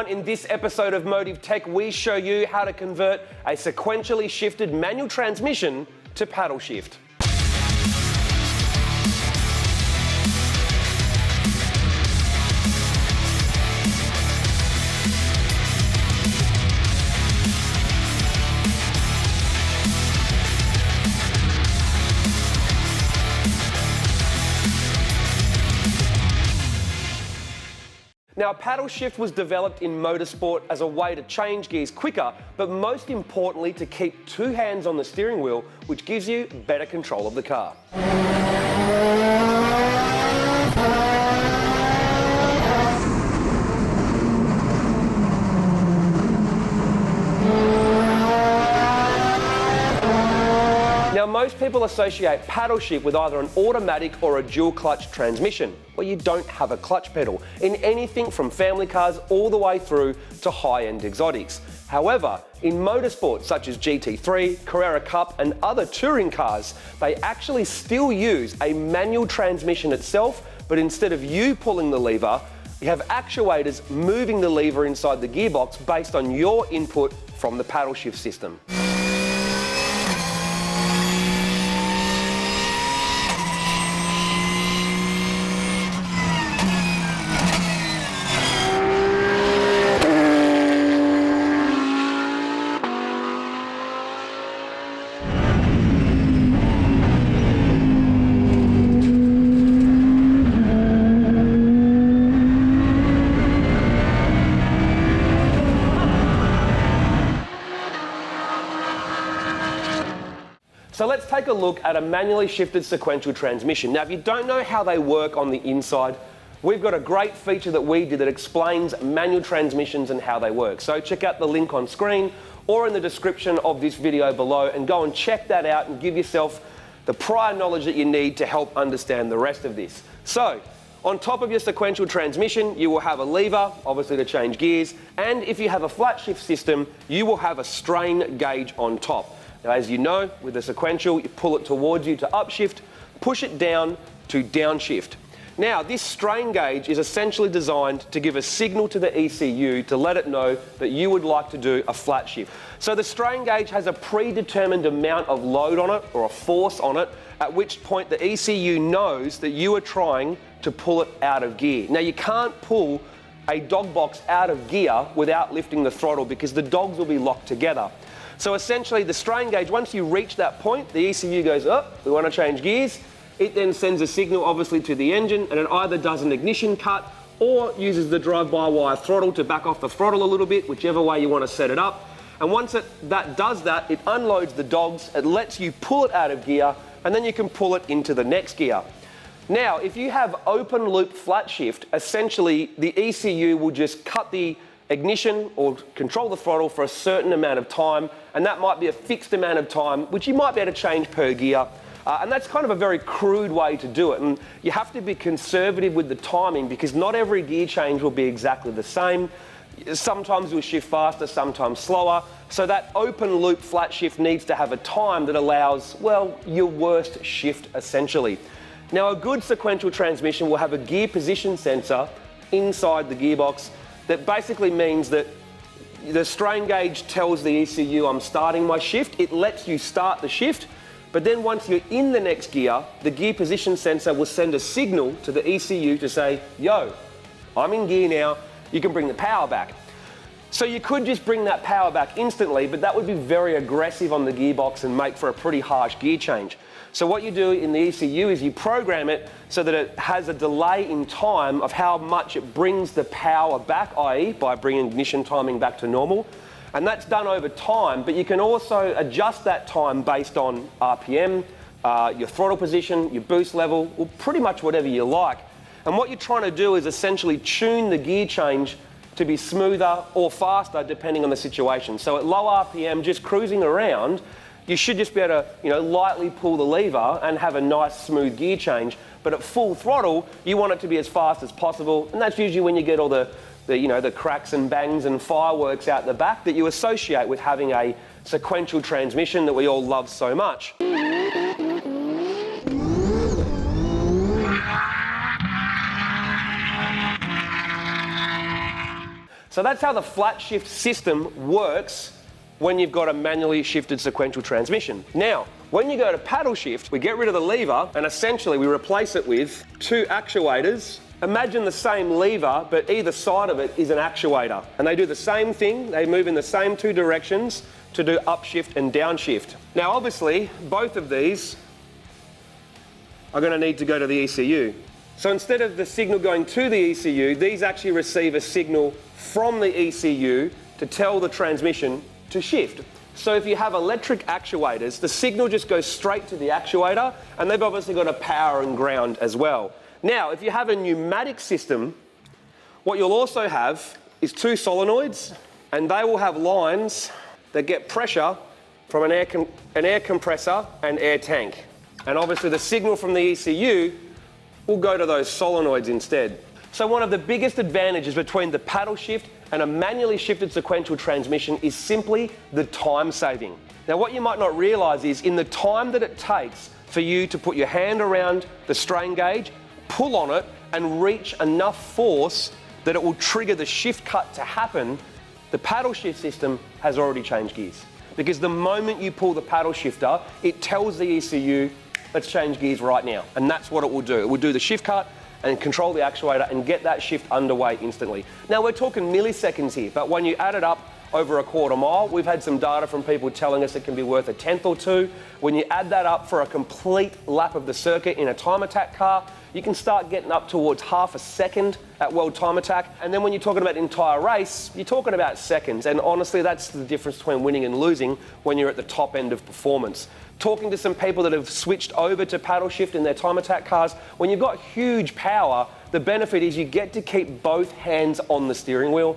everyone. In this episode of Motive Tech, we show you how to convert a sequentially shifted manual transmission to paddle shift. Now, paddle shift was developed in motorsport as a way to change gears quicker, but most importantly to keep two hands on the steering wheel, which gives you better control of the car. Now, most people associate paddle shift with either an automatic or a dual clutch transmission, where you don't have a clutch pedal, in anything from family cars all the way through to high-end exotics. However, in motorsports such as GT3, Carrera Cup and other touring cars, they actually still use a manual transmission itself, but instead of you pulling the lever, you have actuators moving the lever inside the gearbox based on your input from the paddle shift system. So let's take a look at a manually shifted sequential transmission. Now, if you don't know how they work on the inside, we've got a great feature that we did that explains manual transmissions and how they work. So check out the link on screen or in the description of this video below and go and check that out and give yourself the prior knowledge that you need to help understand the rest of this. So, on top of your sequential transmission, you will have a lever, obviously to change gears, and if you have a flat shift system, you will have a strain gauge on top. Now, as you know, with the sequential, you pull it towards you to upshift, push it down to downshift. Now, this strain gauge is essentially designed to give a signal to the ECU to let it know that you would like to do a flat shift. So the strain gauge has a predetermined amount of load on it, or a force on it, at which point the ECU knows that you are trying to pull it out of gear. Now, you can't pull a dog box out of gear without lifting the throttle because the dogs will be locked together. So essentially the strain gauge, once you reach that point, the ECU goes, oh, we want to change gears. It then sends a signal obviously to the engine, and it either does an ignition cut or uses the drive-by-wire throttle to back off the throttle a little bit, whichever way you want to set it up. And once that does that, it unloads the dogs, it lets you pull it out of gear, and then you can pull it into the next gear. Now, if you have open loop flat shift, essentially the ECU will just cut the ignition or control the throttle for a certain amount of time, and that might be a fixed amount of time, which you might be able to change per gear. And that's kind of a very crude way to do it. And you have to be conservative with the timing because not every gear change will be exactly the same. Sometimes you'll shift faster, sometimes slower. So that open loop flat shift needs to have a time that allows, well, your worst shift essentially. Now, a good sequential transmission will have a gear position sensor inside the gearbox that basically means that the strain gauge tells the ECU I'm starting my shift. It lets you start the shift, but then once you're in the next gear, the gear position sensor will send a signal to the ECU to say, yo, I'm in gear now, you can bring the power back. So you could just bring that power back instantly, but that would be very aggressive on the gearbox and make for a pretty harsh gear change. So what you do in the ECU is you program it so that it has a delay in time of how much it brings the power back, i.e. by bringing ignition timing back to normal. And that's done over time, but you can also adjust that time based on RPM, your throttle position, your boost level, or pretty much whatever you like. And what you're trying to do is essentially tune the gear change to be smoother or faster depending on the situation. So at low RPM, just cruising around, you should just be able to, lightly pull the lever and have a nice smooth gear change. But at full throttle, you want it to be as fast as possible. And that's usually when you get all the cracks and bangs and fireworks out the back that you associate with having a sequential transmission that we all love so much. So that's how the flat shift system works when you've got a manually shifted sequential transmission. Now, when you go to paddle shift, we get rid of the lever and essentially we replace it with two actuators. Imagine the same lever, but either side of it is an actuator. And they do the same thing, they move in the same two directions to do upshift and downshift. Now, obviously, both of these are going to need to go to the ECU. So instead of the signal going to the ECU, these actually receive a signal from the ECU to tell the transmission to shift. So if you have electric actuators, the signal just goes straight to the actuator, and they've obviously got a power and ground as well. Now, if you have a pneumatic system, what you'll also have is two solenoids, and they will have lines that get pressure from an air compressor and air tank. And obviously the signal from the ECU will go to those solenoids instead. So one of the biggest advantages between the paddle shift and a manually shifted sequential transmission is simply the time saving. Now, what you might not realise is in the time that it takes for you to put your hand around the strain gauge, pull on it and reach enough force that it will trigger the shift cut to happen, the paddle shift system has already changed gears. Because the moment you pull the paddle shifter, it tells the ECU, let's change gears right now. And that's what it will do. It will do the shift cut and control the actuator and get that shift underway instantly. Now, we're talking milliseconds here, but when you add it up over a quarter mile, we've had some data from people telling us it can be worth a tenth or two. When you add that up for a complete lap of the circuit in a time attack car, you can start getting up towards half a second at world time attack. And then when you're talking about the entire race, you're talking about seconds. And honestly, that's the difference between winning and losing when you're at the top end of performance. Talking to some people that have switched over to paddle shift in their time attack cars, when you've got huge power, the benefit is you get to keep both hands on the steering wheel,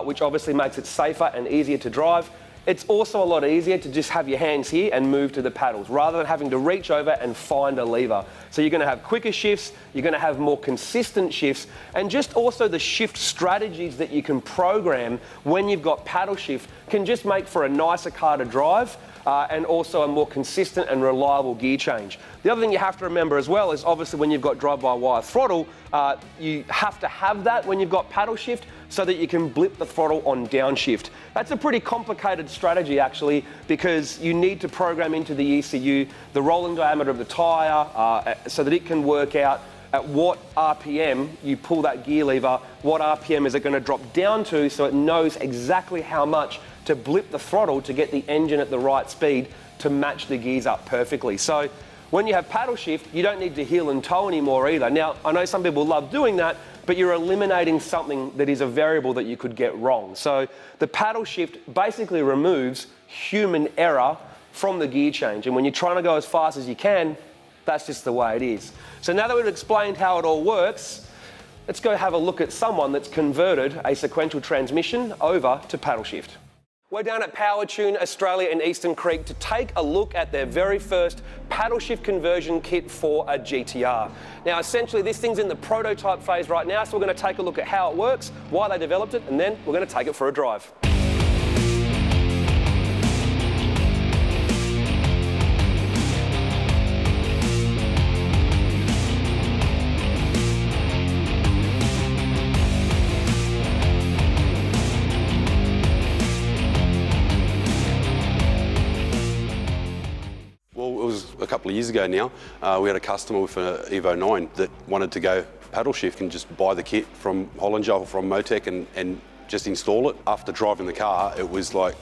which obviously makes it safer and easier to drive. It's also a lot easier to just have your hands here and move to the paddles rather than having to reach over and find a lever. So you're going to have quicker shifts, you're going to have more consistent shifts, and just also the shift strategies that you can program when you've got paddle shift can just make for a nicer car to drive. And also a more consistent and reliable gear change. The other thing you have to remember as well is obviously when you've got drive-by-wire throttle, you have to have that when you've got paddle shift so that you can blip the throttle on downshift. That's a pretty complicated strategy actually, because you need to program into the ECU the rolling diameter of the tyre so that it can work out at what RPM you pull that gear lever, what RPM is it going to drop down to, so it knows exactly how much to blip the throttle to get the engine at the right speed to match the gears up perfectly. So when you have paddle shift, you don't need to heel and toe anymore either. Now, I know some people love doing that, but you're eliminating something that is a variable that you could get wrong. So the paddle shift basically removes human error from the gear change. And when you're trying to go as fast as you can, that's just the way it is. So now that we've explained how it all works, let's go have a look at someone that's converted a sequential transmission over to paddle shift. We're down at Powertune Australia in Eastern Creek to take a look at their very first paddle shift conversion kit for a GTR. Now, essentially, this thing's in the prototype phase right now, so we're going to take a look at how it works, why they developed it, and then we're going to take it for a drive. A couple of years ago now, we had a customer with an Evo 9 that wanted to go paddle shift and just buy the kit from Hollinger or from Motec and just install it. After driving the car, it was like,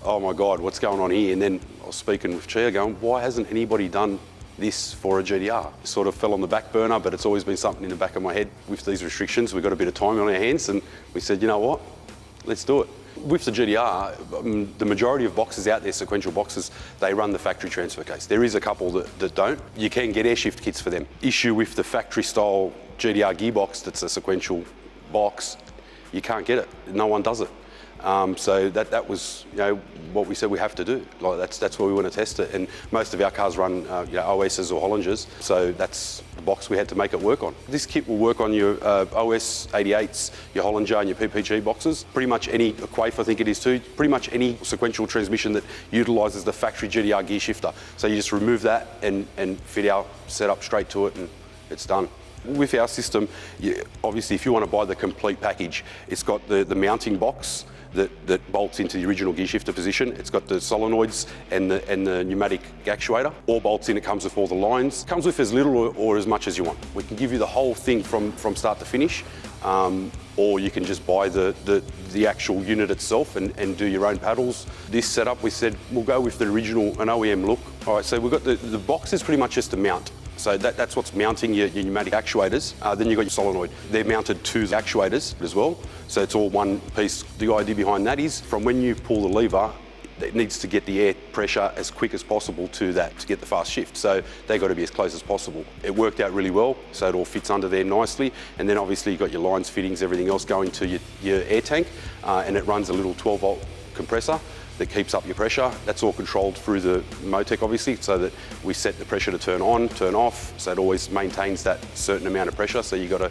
oh my God, what's going on here? And then I was speaking with Chia going, why hasn't anybody done this for a GTR? It sort of fell on the back burner, but it's always been something in the back of my head. With these restrictions, we've got a bit of time on our hands, and we said, you know what, let's do it. With the GTR, the majority of boxes out there, sequential boxes, they run the factory transfer case. There is a couple that don't. You can get air shift kits for them. Issue with the factory style GTR gearbox that's a sequential box, you can't get it. No one does it. So that was, you know, what we said we have to do. Like that's where we want to test it. And most of our cars run, OSs or Hollingers. So that's the box we had to make it work on. This kit will work on your OS 88s, your Hollinger and your PPG boxes. Pretty much any Quafe, I think it is too. Pretty much any sequential transmission that utilises the factory GTR gear shifter. So you just remove that and fit our setup straight to it, and it's done. With our system, obviously if you want to buy the complete package, it's got the mounting box that bolts into the original gear shifter position. It's got the solenoids and the pneumatic actuator. All bolts in, it comes with all the lines. Comes with as little or as much as you want. We can give you the whole thing from start to finish, or you can just buy the actual unit itself and do your own paddles. This setup, we said we'll go with the original, an OEM look. All right, so we've got the box is pretty much just a mount. So that's what's mounting your pneumatic actuators. Then you've got your solenoid. They're mounted to the actuators as well. So it's all one piece. The idea behind that is from when you pull the lever, it needs to get the air pressure as quick as possible to that to get the fast shift. So they've got to be as close as possible. It worked out really well, so it all fits under there nicely. And then obviously you've got your lines, fittings, everything else going to your air tank, and it runs a little 12-volt compressor that keeps up your pressure. That's all controlled through the Motec, obviously, so that we set the pressure to turn on, turn off, so it always maintains that certain amount of pressure, so you've got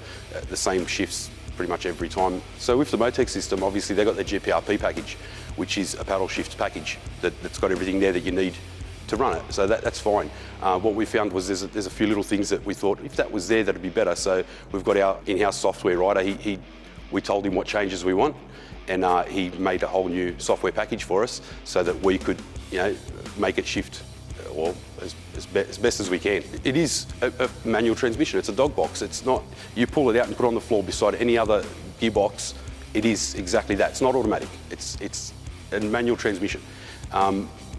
the same shifts pretty much every time. So with the Motec system, obviously they've got their GPRP package, which is a Paddleshift package that's got everything there that you need to run it, so that's fine. What we found was there's a few little things that we thought, if that was there, that'd be better. So we've got our in-house software writer. We told him what changes we want, and he made a whole new software package for us so that we could, make it shift as best as we can. It is a manual transmission. It's a dog box. It's not, you pull it out and put it on the floor beside any other gearbox. It is exactly that. It's not automatic. It's a manual transmission.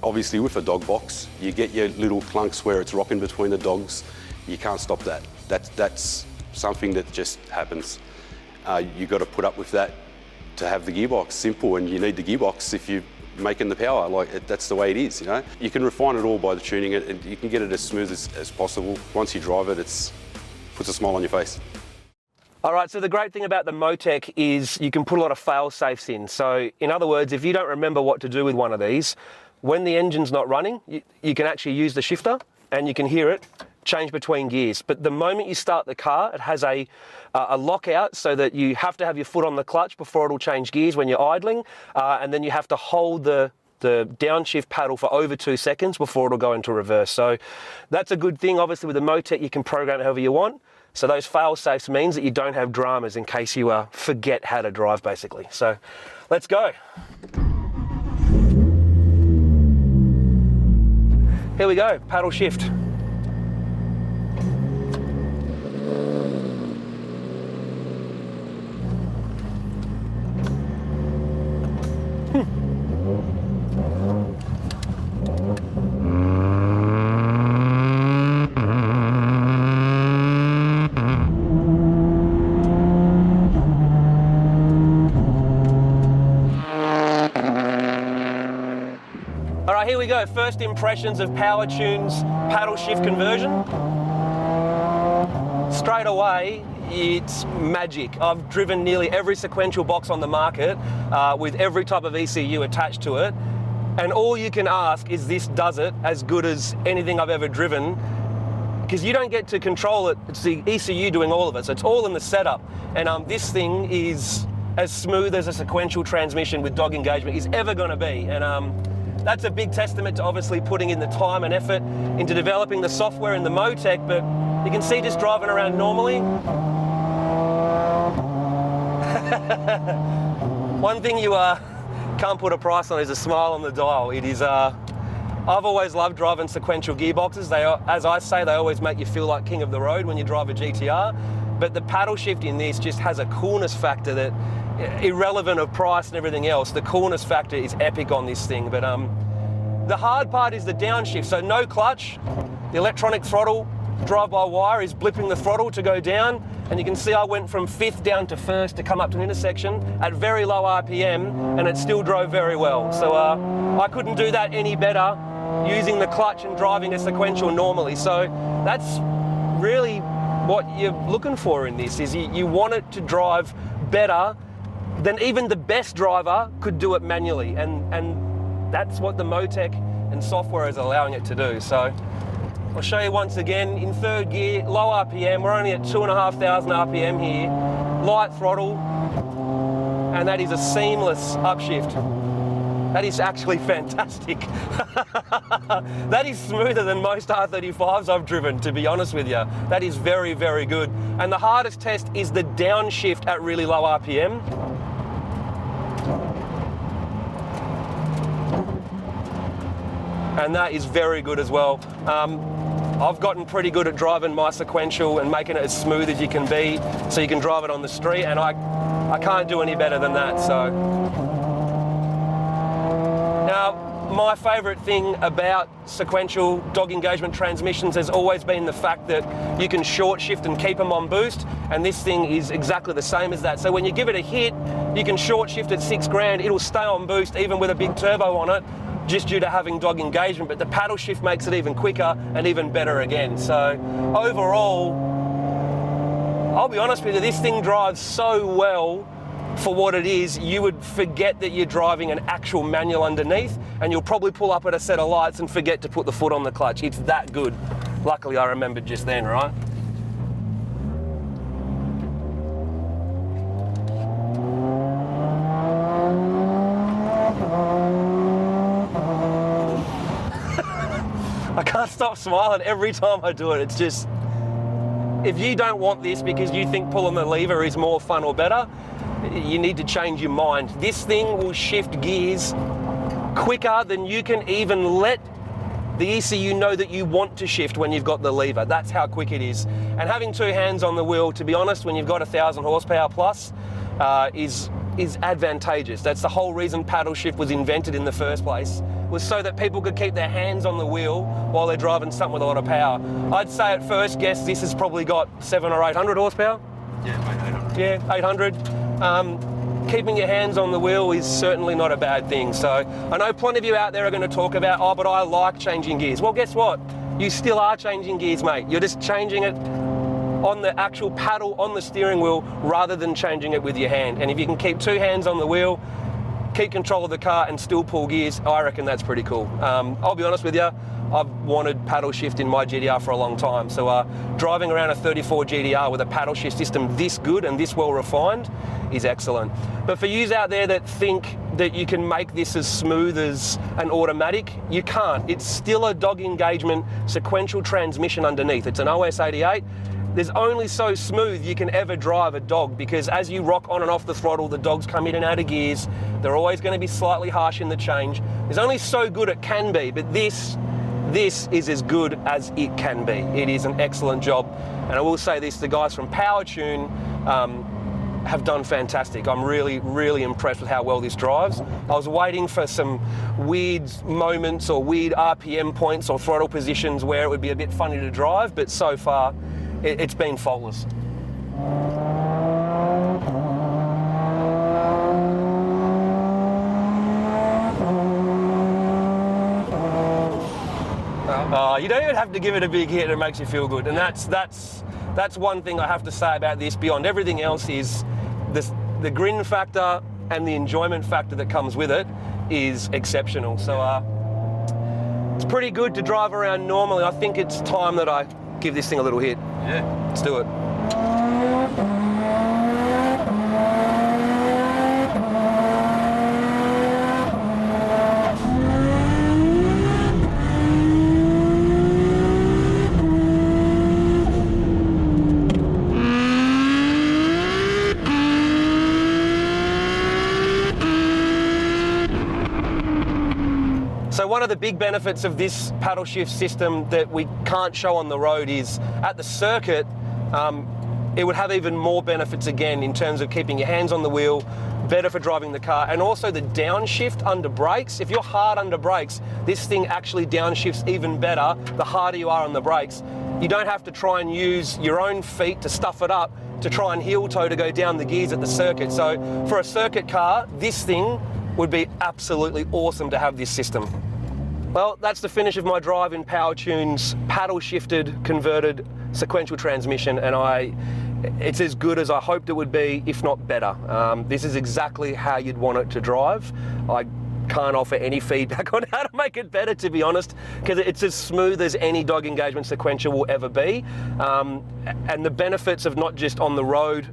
Obviously with a dog box, you get your little clunks where it's rocking between the dogs. You can't stop that. That's something that just happens. You've got to put up with that to have the gearbox. Simple, and you need the gearbox if you're making the power. That's the way it is, You can refine it all by tuning it, and you can get it as smooth as possible. Once you drive it, it puts a smile on your face. All right, so the great thing about the Motec is you can put a lot of fail-safes in. So in other words, if you don't remember what to do with one of these, when the engine's not running, you can actually use the shifter and you can hear it change between gears. But the moment you start the car, it has a lockout so that you have to have your foot on the clutch before it'll change gears when you're idling, and then you have to hold the downshift paddle for over 2 seconds before it'll go into reverse. So that's a good thing. Obviously with the Motec, you can program it however you want. So those fail-safes means that you don't have dramas in case you forget how to drive, basically. So let's go. Here we go, paddle shift. Here we go, first impressions of Powertune's paddle shift conversion. Straight away, it's magic. I've driven nearly every sequential box on the market with every type of ECU attached to it, and all you can ask is this does it as good as anything I've ever driven, because you don't get to control it. It's the ECU doing all of it, so it's all in the setup. And this thing is as smooth as a sequential transmission with dog engagement is ever going to be. And that's a big testament to obviously putting in the time and effort into developing the software in the Motec, but you can see just driving around normally. One thing you can't put a price on is a smile on the dial. It is, I've always loved driving sequential gearboxes. As I say, they always make you feel like king of the road when you drive a GTR, but the paddle shift in this just has a coolness factor that, irrelevant of price and everything else, the coolness factor is epic on this thing. But the hard part is the downshift. So no clutch, the electronic throttle drive-by-wire is blipping the throttle to go down, and you can see I went from 5th down to 1st to come up to an intersection at very low RPM, and it still drove very well. So I couldn't do that any better using the clutch and driving a sequential normally. So that's really what you're looking for in this, is you want it to drive better than even the best driver could do it manually, and that's what the Motec and software is allowing it to do. So I'll show you once again in 3rd gear, low RPM, we're only at 2,500 RPM here, light throttle, and that is a seamless upshift. That is actually fantastic. That is smoother than most R35s I've driven, to be honest with you. That is very, very good. And the hardest test is the downshift at really low RPM. And that is very good as well. I've gotten pretty good at driving my Sequential and making it as smooth as you can be so you can drive it on the street, and I can't do any better than that. So now, my favourite thing about Sequential dog engagement transmissions has always been the fact that you can short shift and keep them on boost, and this thing is exactly the same as that. So when you give it a hit, you can short shift at 6 grand, it'll stay on boost even with a big turbo on it, just due to having dog engagement, but the paddle shift makes it even quicker and even better again. So overall, I'll be honest with you, this thing drives so well for what it is, you would forget that you're driving an actual manual underneath, and you'll probably pull up at a set of lights and forget to put the foot on the clutch. It's that good. Luckily, I remembered just then, right? I can't stop smiling every time I do it. It's just, if you don't want this because you think pulling the lever is more fun or better, you need to change your mind. This thing will shift gears quicker than you can even let the ECU know that you want to shift when you've got the lever. That's how quick it is. And having 2 hands on the wheel, to be honest, when you've got 1,000 horsepower plus, is advantageous. That's the whole reason Paddleshift was invented in the first place, was so that people could keep their hands on the wheel while they're driving something with a lot of power. I'd say at first guess this has probably got 700 or 800 horsepower. Yeah, 800. Yeah, 800. Keeping your hands on the wheel is certainly not a bad thing. So I know plenty of you out there are going to talk about, oh, but I like changing gears. Well, guess what? You still are changing gears, mate. You're just changing it on the actual paddle on the steering wheel rather than changing it with your hand. And if you can keep 2 hands on the wheel, keep control of the car and still pull gears, I reckon that's pretty cool. I'll be honest with you, I've wanted paddle shift in my GTR for a long time. So driving around a 34 GTR with a paddle shift system this good and this well refined is excellent. But for yous out there that think that you can make this as smooth as an automatic, you can't. It's still a dog engagement sequential transmission underneath. It's an OS 88. There's only so smooth you can ever drive a dog, because as you rock on and off the throttle, the dogs come in and out of gears. They're always going to be slightly harsh in the change. There's only so good it can be, but this is as good as it can be. It is an excellent job. And I will say this, the guys from Powertune have done fantastic. I'm really, really impressed with how well this drives. I was waiting for some weird moments or weird RPM points or throttle positions where it would be a bit funny to drive, but so far, it's been faultless. You don't even have to give it a big hit, it makes you feel good. And that's one thing I have to say about this, beyond everything else, is the grin factor and the enjoyment factor that comes with it is exceptional. So it's pretty good to drive around normally. I think it's time that I give this thing a little hit. Yeah. Let's do it. So one of the big benefits of this paddle shift system that we can't show on the road is at the circuit, it would have even more benefits again in terms of keeping your hands on the wheel, better for driving the car, and also the downshift under brakes. If you're hard under brakes, this thing actually downshifts even better the harder you are on the brakes. You don't have to try and use your own feet to stuff it up to try and heel toe to go down the gears at the circuit. So for a circuit car, this thing would be absolutely awesome to have this system. Well, that's the finish of my drive in Powertune's paddle shifted, converted sequential transmission, and it's as good as I hoped it would be, if not better. This is exactly how you'd want it to drive. I can't offer any feedback on how to make it better, to be honest, because it's as smooth as any dog engagement sequential will ever be. And the benefits of not just on the road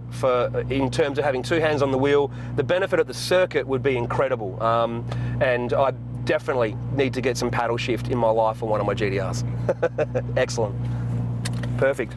in terms of having two hands on the wheel, the benefit at the circuit would be incredible. And I definitely need to get some paddle shift in my life on one of my GTRs. Excellent. Perfect.